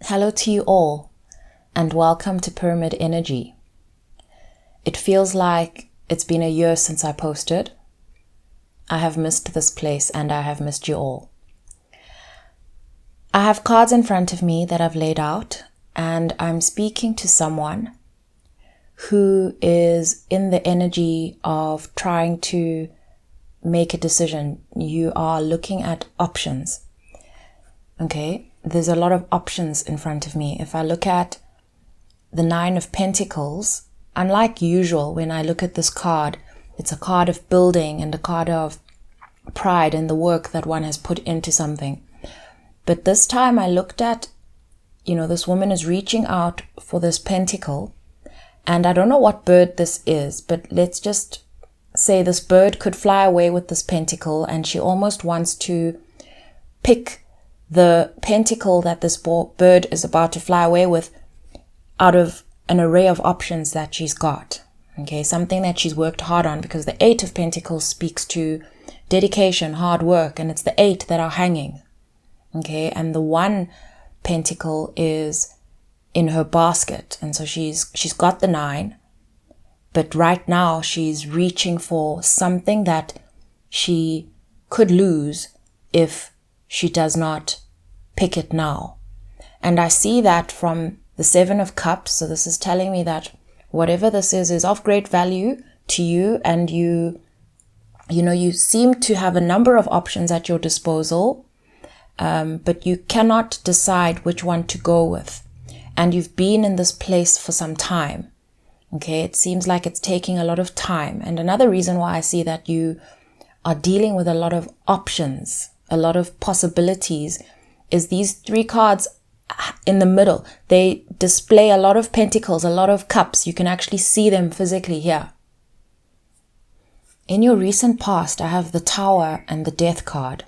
Hello to you all, and welcome to Pyramid Energy. It feels like it's been a year since I posted. I have missed this place and I have missed you all. I have cards in front of me that I've laid out, and I'm speaking to someone who is in the energy of trying to make a decision. You are looking at options. Okay, there's a lot of options in front of me. If I look at the Nine of Pentacles, unlike usual, when I look at this card, it's a card of building and a card of pride in the work that one has put into something. But this time I looked at, this woman is reaching out for this pentacle, and I don't know what bird this is, but let's just say this bird could fly away with this pentacle, and she almost wants to pick the pentacle that this bird is about to fly away with out of an array of options that she's got. Okay, something that she's worked hard on, because the Eight of Pentacles speaks to dedication, hard work, and it's the 8 that are hanging. Okay, and the 1 pentacle is in her basket, and so she's got the 9, but right now she's reaching for something that she could lose if she does not pick it now. And I see that from the 7 of Cups. So this is telling me that whatever this is of great value to you, and you seem to have a number of options at your disposal, but you cannot decide which one to go with. And you've been in this place for some time. Okay, it seems like it's taking a lot of time. And another reason why I see that you are dealing with a lot of options, a lot of possibilities, is these 3 cards in the middle. They display a lot of pentacles, a lot of cups. You can actually see them physically here. In your recent past, I have the Tower and the Death card.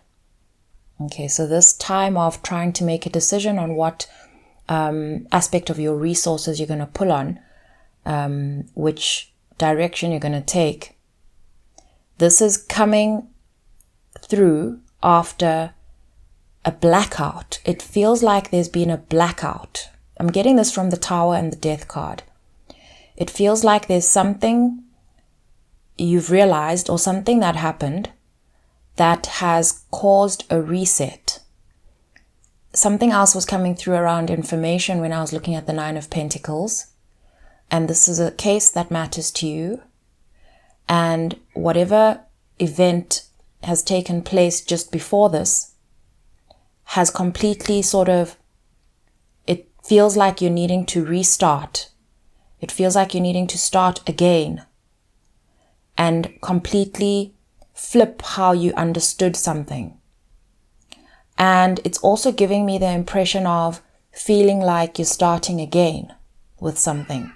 Okay, so this time of trying to make a decision on what aspect of your resources you're going to pull on, which direction you're going to take. This is coming through after a blackout. It feels like there's been a blackout. I'm getting this from the Tower and the Death card. It feels like there's something you've realized, or something that happened that has caused a reset. Something else was coming through around information when I was looking at the 9 of Pentacles. And this is a case that matters to you. And whatever event has taken place just before this has completely it feels like you're needing to restart. It feels like you're needing to start again and completely flip how you understood something. And it's also giving me the impression of feeling like you're starting again with something.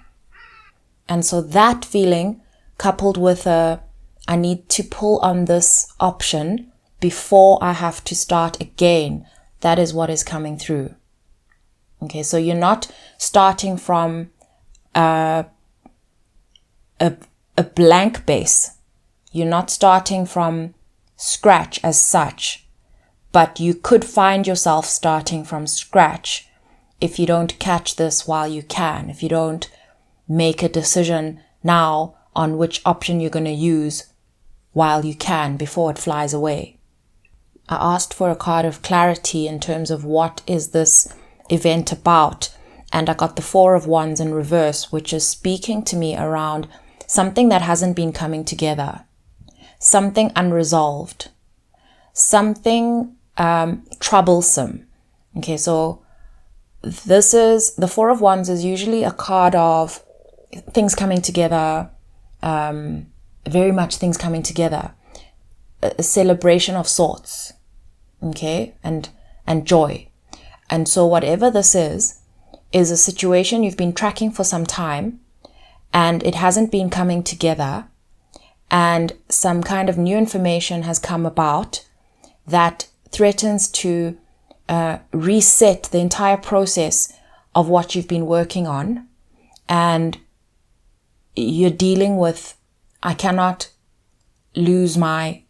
And so that feeling, coupled with I need to pull on this option before I have to start again, that is what is coming through. Okay, so you're not starting from a blank base. You're not starting from scratch as such, but you could find yourself starting from scratch if you don't catch this while you can, if you don't make a decision now on which option you're going to use while you can, before it flies away. I asked for a card of clarity in terms of what is this event about, and I got the 4 of Wands in reverse, which is speaking to me around something that hasn't been coming together, something unresolved, something troublesome. Okay, so this is, the 4 of Wands is usually a card of things coming together, very much things coming together, a celebration of sorts, okay, and joy. And so whatever this is a situation you've been tracking for some time, and it hasn't been coming together, and some kind of new information has come about that threatens to reset the entire process of what you've been working on. And you're dealing with, I cannot lose my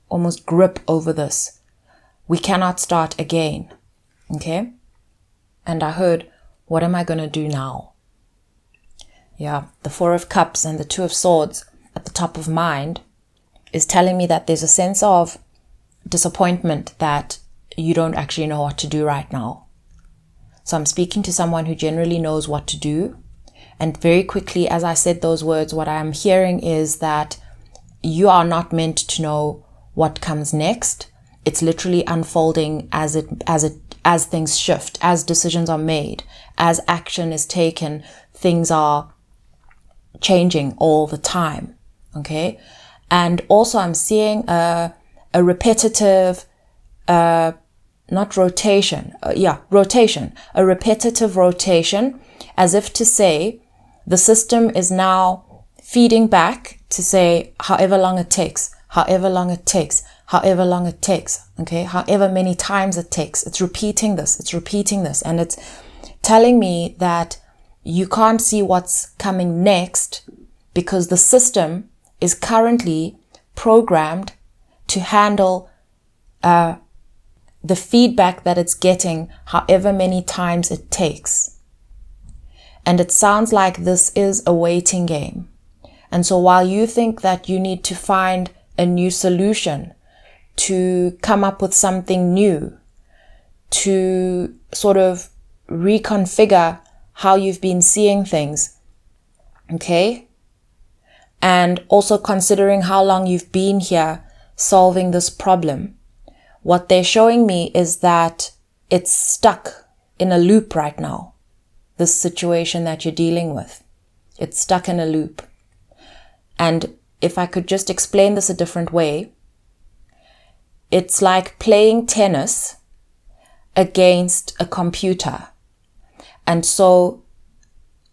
almost grip over this. We cannot start again. Okay? and I heard, what am I going to do now? Yeah, the Four of Cups and the Two of Swords at the top of mind is telling me that there's a sense of disappointment that you don't actually know what to do right now. So I'm speaking to someone who generally knows what to do. And very quickly, as I said those words, what I'm hearing is that you are not meant to know what comes next. It's literally unfolding as things shift, as decisions are made, as action is taken, things are changing all the time. Okay. And also I'm seeing a repetitive, not rotation, rotation, a repetitive rotation, as if to say the system is now feeding back to say however long it takes, however long it takes, however long it takes, okay, however many times it takes. It's repeating this, and it's telling me that you can't see what's coming next because the system is currently programmed to handle the feedback that it's getting however many times it takes. And it sounds like this is a waiting game. And so while you think that you need to find a new solution, to come up with something new, to sort of reconfigure how you've been seeing things, okay? And also considering how long you've been here solving this problem, what they're showing me is that it's stuck in a loop right now. This situation that you're dealing with, it's stuck in a loop. And if I could just explain this a different way, it's like playing tennis against a computer. And so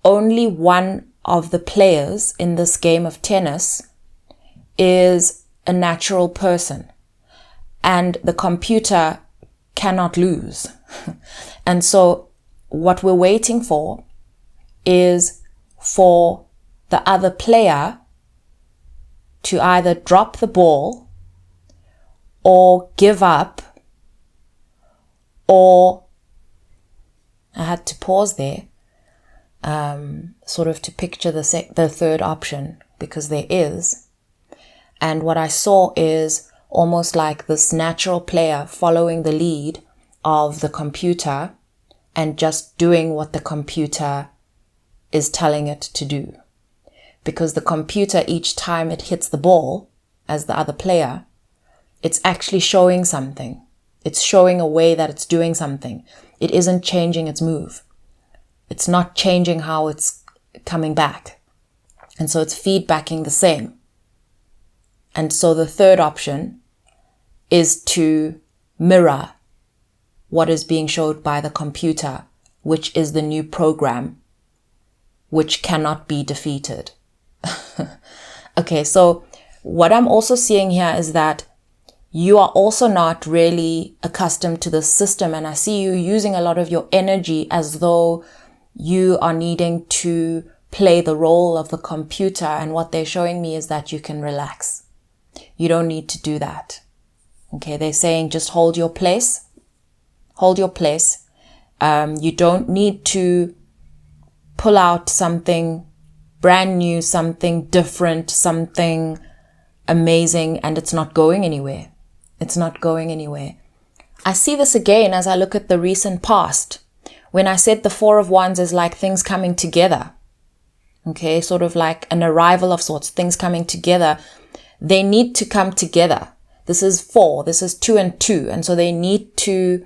only one of the players in this game of tennis is a natural person. And the computer cannot lose. And so what we're waiting for is for the other player to either drop the ball or give up, or I had to pause there, sort of to picture the third option, because there is. And what I saw is almost like this natural player following the lead of the computer and just doing what the computer is telling it to do. Because the computer, each time it hits the ball as the other player, it's actually showing something. It's showing a way that it's doing something. It isn't changing its move. It's not changing how it's coming back. And so it's feedbacking the same. And so the third option is to mirror what is being showed by the computer, which is the new program, which cannot be defeated. Okay, so what I'm also seeing here is that you are also not really accustomed to the system, and I see you using a lot of your energy as though you are needing to play the role of the computer, and what they're showing me is that you can relax. You don't need to do that. Okay, they're saying just hold your place. Hold your place. You don't need to pull out something brand new, something different, something amazing, and it's not going anywhere. It's not going anywhere. I see this again as I look at the recent past. When I said the Four of Wands is like things coming together. Okay, sort of like an arrival of sorts, things coming together. They need to come together. This is 4, this is 2 and 2. And so they need to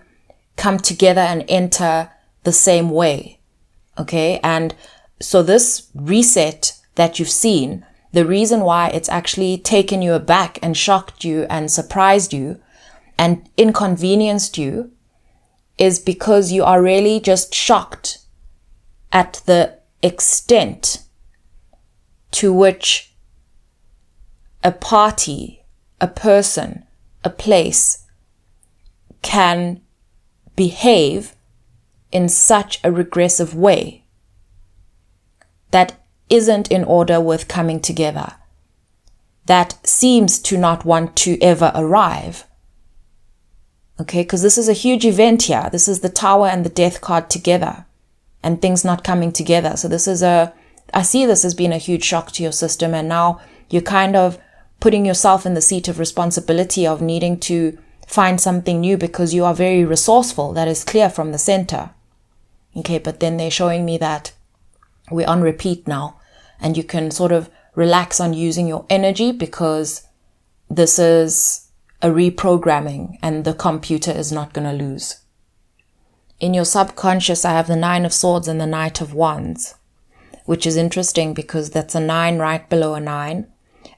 come together and enter the same way. Okay, and so this reset that you've seen, the reason why it's actually taken you aback and shocked you and surprised you and inconvenienced you is because you are really just shocked at the extent to which a party, a person, a place can behave in such a regressive way that isn't in order with coming together, that seems to not want to ever arrive. Okay, because this is a huge event here. This is the Tower and the Death card together and things not coming together. So I see this as being a huge shock to your system, and now you're kind of putting yourself in the seat of responsibility of needing to find something new because you are very resourceful. That is clear from the center. Okay, but then they're showing me that we're on repeat now, and you can sort of relax on using your energy because this is a reprogramming and the computer is not going to lose. In your subconscious, I have the 9 of Swords and the Knight of Wands, which is interesting because that's a 9 right below a 9.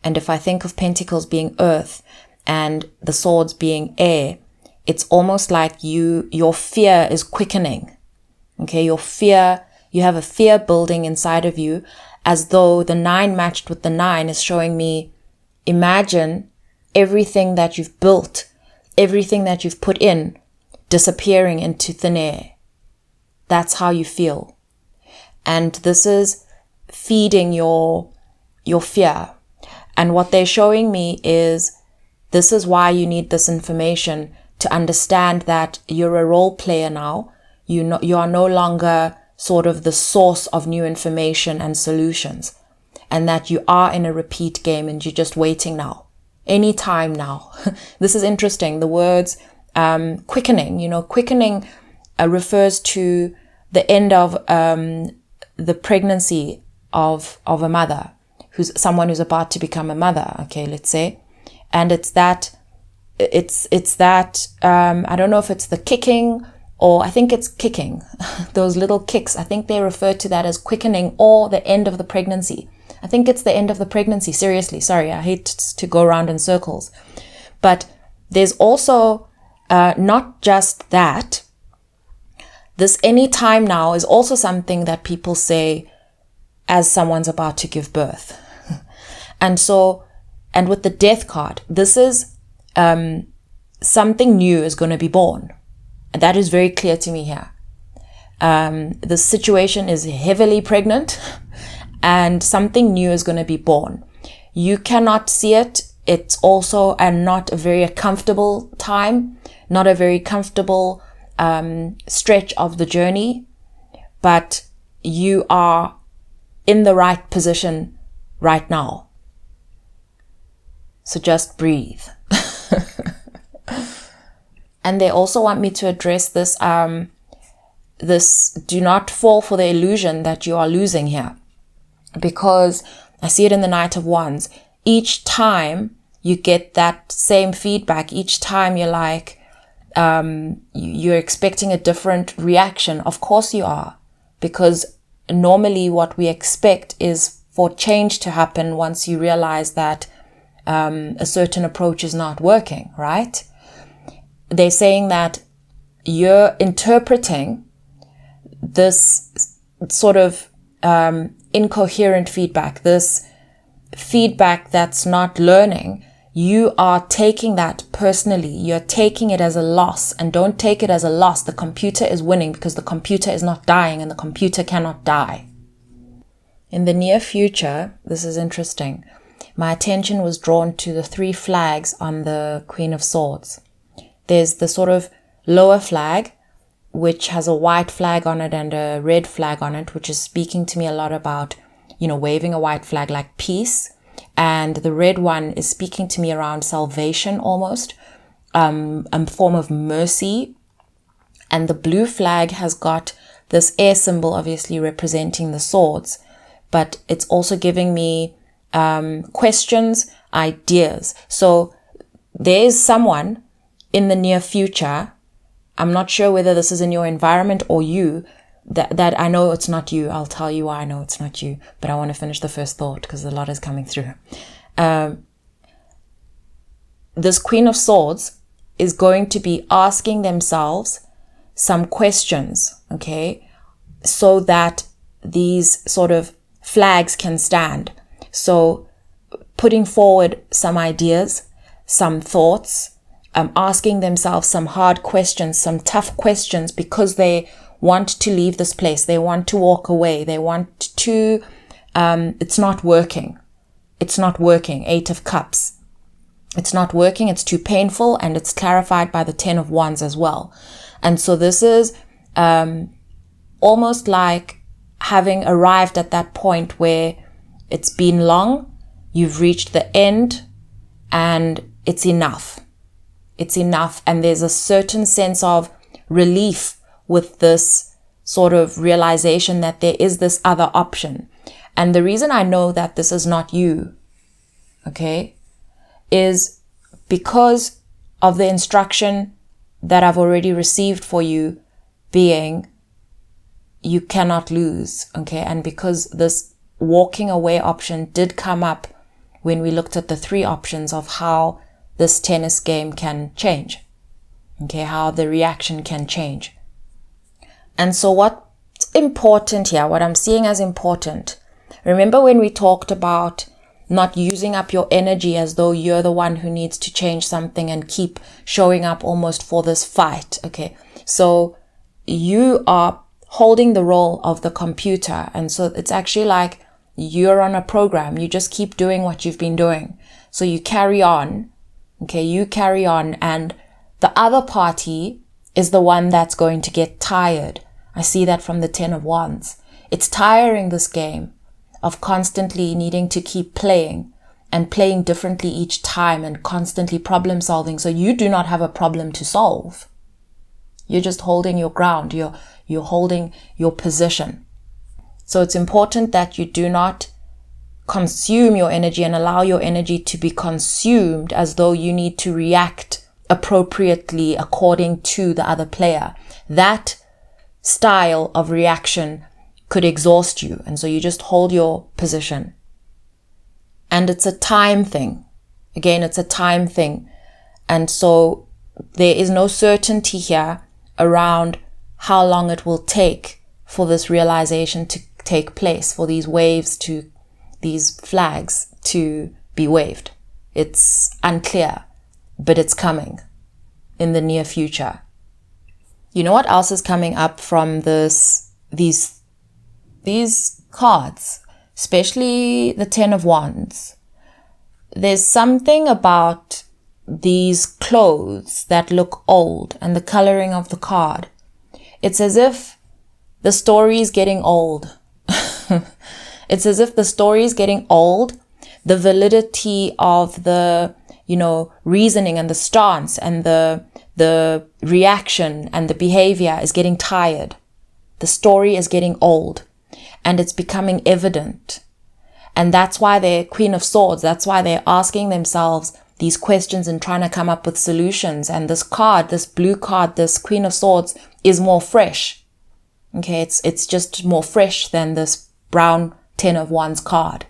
And if I think of Pentacles being earth and the swords being air, it's almost like your fear is quickening. Okay, your fear, you have a fear building inside of you, as though the 9 matched with the 9 is showing me, imagine everything that you've built, everything that you've put in, disappearing into thin air. That's how you feel. And this is feeding your fear. And what they're showing me is this is why you need this information to understand that you're a role player now. You are no longer sort of the source of new information and solutions, and that you are in a repeat game and you're just waiting now. Any time now. This is interesting. The words quickening, quickening refers to the end of the pregnancy of a mother, someone who's about to become a mother, okay, let's say. And it's that, I don't know if it's the kicking, or I think it's kicking, those little kicks. I think they refer to that as quickening or the end of the pregnancy. I think it's the end of the pregnancy. Seriously, sorry, I hate to go around in circles. But there's also not just that. This any time now is also something that people say as someone's about to give birth. And with the Death card, this is something new is going to be born. And that is very clear to me here. The situation is heavily pregnant and something new is going to be born. You cannot see it. It's also not a very comfortable time, not a very comfortable stretch of the journey, but you are in the right position right now. So just breathe. And they also want me to address this, do not fall for the illusion that you are losing here. Because I see it in the Knight of Wands. Each time you get that same feedback, each time you're like, you're expecting a different reaction. Of course you are. Because normally what we expect is for change to happen once you realize that a certain approach is not working, right? They're saying that you're interpreting this sort of incoherent feedback, this feedback that's not learning. You are taking that personally. You're taking it as a loss, and don't take it as a loss. The computer is winning because the computer is not dying and the computer cannot die. In the near future, this is interesting. My attention was drawn to the 3 flags on the Queen of Swords. There's the sort of lower flag, which has a white flag on it and a red flag on it, which is speaking to me a lot about, waving a white flag like peace. And the red one is speaking to me around salvation almost, a form of mercy. And the blue flag has got this air symbol, obviously representing the swords, but it's also giving me questions, ideas. So there's someone in the near future, I'm not sure whether this is in your environment or you, that I know it's not you. I'll tell you why I know it's not you, but I want to finish the first thought because a lot is coming through. This Queen of Swords is going to be asking themselves some questions, okay, so that these sort of flags can stand. So putting forward some ideas, some thoughts, asking themselves some hard questions, some tough questions, because they want to leave this place. They want to walk away. They want to, it's not working. It's not working. 8 of Cups. It's not working. It's too painful, and it's clarified by the 10 of Wands as well. And so this is almost like having arrived at that point where it's been long, you've reached the end, and it's enough. It's enough. And there's a certain sense of relief with this sort of realization that there is this other option. And the reason I know that this is not you, okay, is because of the instruction that I've already received for you being, you cannot lose, okay? And because this walking away option did come up when we looked at the 3 options of how this tennis game can change, okay? How the reaction can change. And so what's important here, what I'm seeing as important, remember when we talked about not using up your energy as though you're the one who needs to change something and keep showing up almost for this fight, okay? So you are holding the role of the computer, and so it's actually like you're on a program. You just keep doing what you've been doing. So you carry on, okay? You carry on, and the other party is the one that's going to get tired. I see that from the 10 of Wands. It's tiring, this game of constantly needing to keep playing and playing differently each time and constantly problem solving. So you do not have a problem to solve. You're just holding your ground. You're holding your position. So it's important that you do not consume your energy and allow your energy to be consumed as though you need to react appropriately according to the other player. That style of reaction could exhaust you. And so you just hold your position. And it's a time thing. Again, it's a time thing. And so there is no certainty here around how long it will take for this realization to take place, for these flags to be waved. It's unclear, but it's coming in the near future. You know what else is coming up from these cards, especially the 10 of Wands? There's something about these clothes that look old and the coloring of the card. It's as if the story is getting old. It's as if the story is getting old. The validity of the, reasoning and the stance and the reaction and the behavior is getting tired. The story is getting old and it's becoming evident. And that's why they're Queen of Swords. That's why they're asking themselves these questions and trying to come up with solutions. And this card, this blue card, this Queen of Swords is more fresh. Okay, it's just more fresh than this brown 10 of Wands card.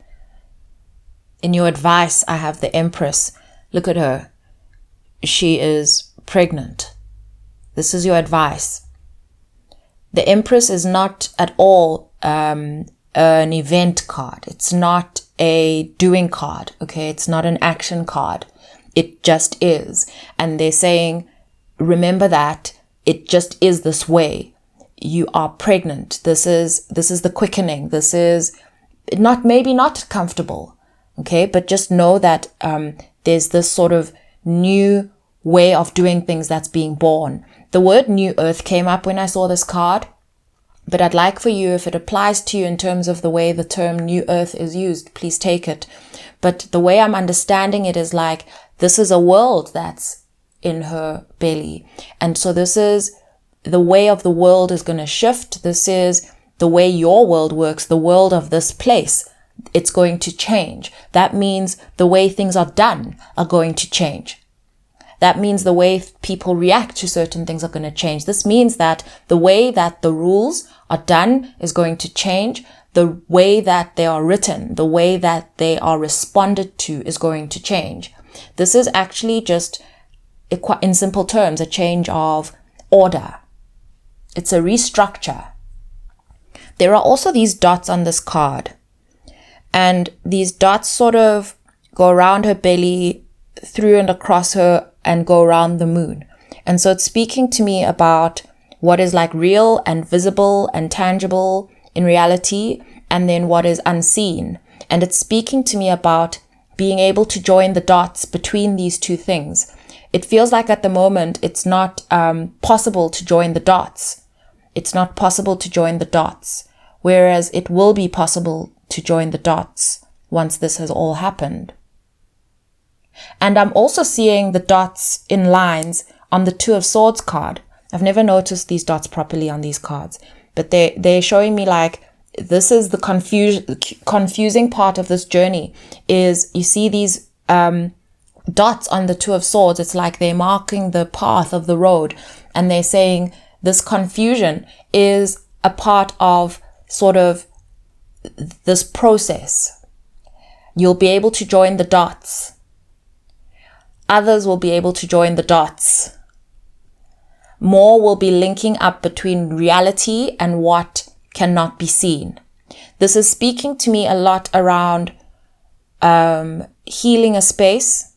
In your advice, I have the Empress. Look at her. She is pregnant. This is your advice. The Empress is not at all an event card. It's not a doing card. Okay, it's not an action card. It just is. And they're saying, remember that it just is this way. You are pregnant. This is the quickening. This is maybe not comfortable. Okay, but just know that there's this sort of new way of doing things that's being born. The word new earth came up when I saw this card, but I'd like for you, if it applies to you in terms of the way the term new earth is used, please take it. But the way I'm understanding it is like, this is a world that's in her belly. And so this is the way of the world is going to shift. This is the way your world works, the world of this place. It's going to change. That means the way things are done are going to change. That means the way people react to certain things are going to change. This means that the way that the rules are done is going to change. The way that they are written, the way that they are responded to is going to change. This is actually just, in simple terms, a change of order. It's a restructure. There are also these dots on this card. And these dots sort of go around her belly, through and across her, and go around the moon. And so it's speaking to me about what is like real and visible and tangible in reality, and then what is unseen. And it's speaking to me about being able to join the dots between these two things. It feels like at the moment it's not possible to join the dots. It's not possible to join the dots, whereas it will be possible to join the dots once this has all happened. And I'm also seeing the dots in lines on the Two of Swords card. I've never noticed these dots properly on these cards, but they're showing me like this is the confusing part of this journey. Is you see these dots on the Two of Swords. It's like they're marking the path of the road, and they're saying this confusion is a part of sort of this process. You'll be able to join the dots. Others will be able to join the dots. More will be linking up between reality and what cannot be seen. This is speaking to me a lot around healing a space.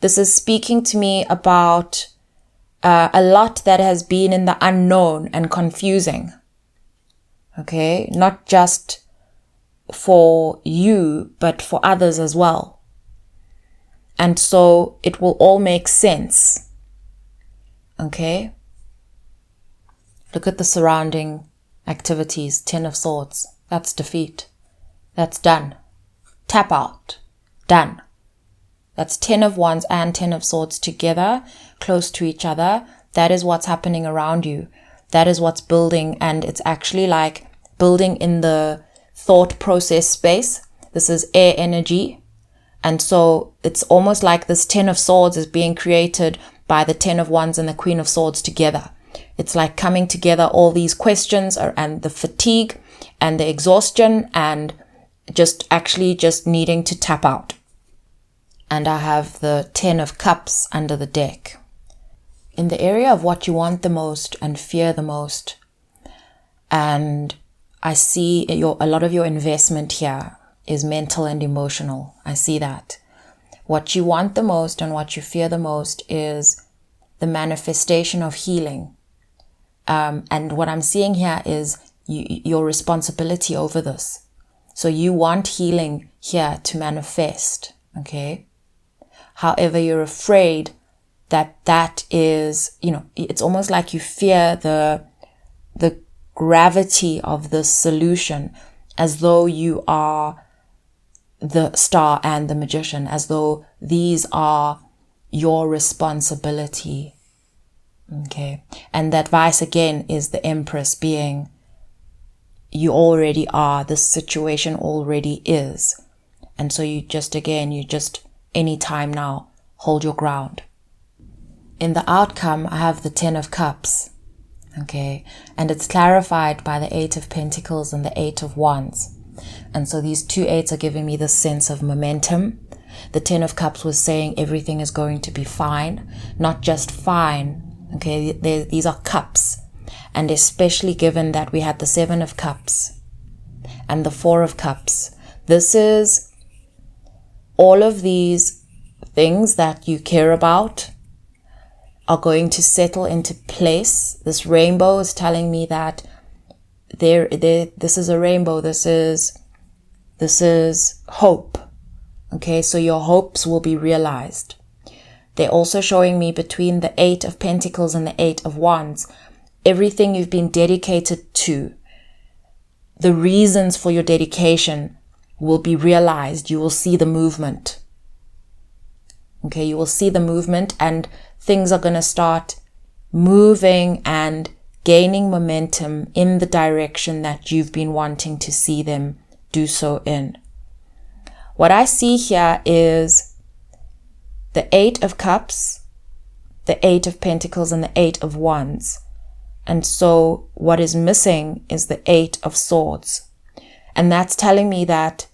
This is speaking to me about a lot that has been in the unknown and confusing. Okay, not just for you, but for others as well. And so it will all make sense. Okay. Look at the surrounding activities. 10 of Swords. That's defeat. That's done. Tap out. Done. That's 10 of Wands and 10 of Swords together, close to each other. That is what's happening around you. That is what's building, and it's actually like building in the thought process space. This is air energy. And so it's almost like this 10 of Swords is being created by the 10 of Wands and the Queen of Swords together. It's like coming together, all these questions and the fatigue and the exhaustion and just needing to tap out. And I have the 10 of Cups under the deck. In the area of what you want the most and fear the most, and I see a lot of your investment here is mental and emotional. I see that. What you want the most and what you fear the most is the manifestation of healing. And what I'm seeing here is your responsibility over this. So you want healing here to manifest, okay? However, you're afraid that is, it's almost like you fear the gravity of the solution, as though you are the Star and the Magician, as though these are your responsibility. Okay. And the advice again is the Empress, being you already are, this situation already is. And so you just anytime now, hold your ground. In the outcome, I have the 10 of Cups. Okay. And it's clarified by the 8 of Pentacles and the 8 of Wands. And so these two 8s are giving me this sense of momentum. The 10 of Cups was saying everything is going to be fine, not just fine. Okay, these are cups. And especially given that we had the 7 of Cups and the 4 of Cups. This is all of these things that you care about are going to settle into place. This rainbow is telling me that this is a rainbow. This is hope. Okay, so your hopes will be realized. They're also showing me between the 8 of Pentacles and the 8 of Wands, everything you've been dedicated to, the reasons for your dedication will be realized. You will see the movement. Okay, you will see the movement, and things are going to start moving and gaining momentum in the direction that you've been wanting to see them do so in. What I see here is the 8 of Cups, the 8 of Pentacles, and the 8 of Wands. And so what is missing is the 8 of Swords. And that's telling me that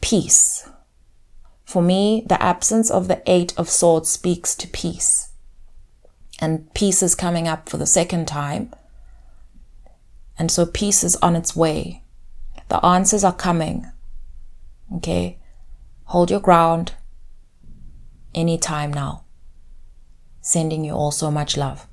peace. For me, the absence of the 8 of Swords speaks to peace. And peace is coming up for the second time. And so peace is on its way. The answers are coming. Okay? Hold your ground anytime now. Sending you all so much love.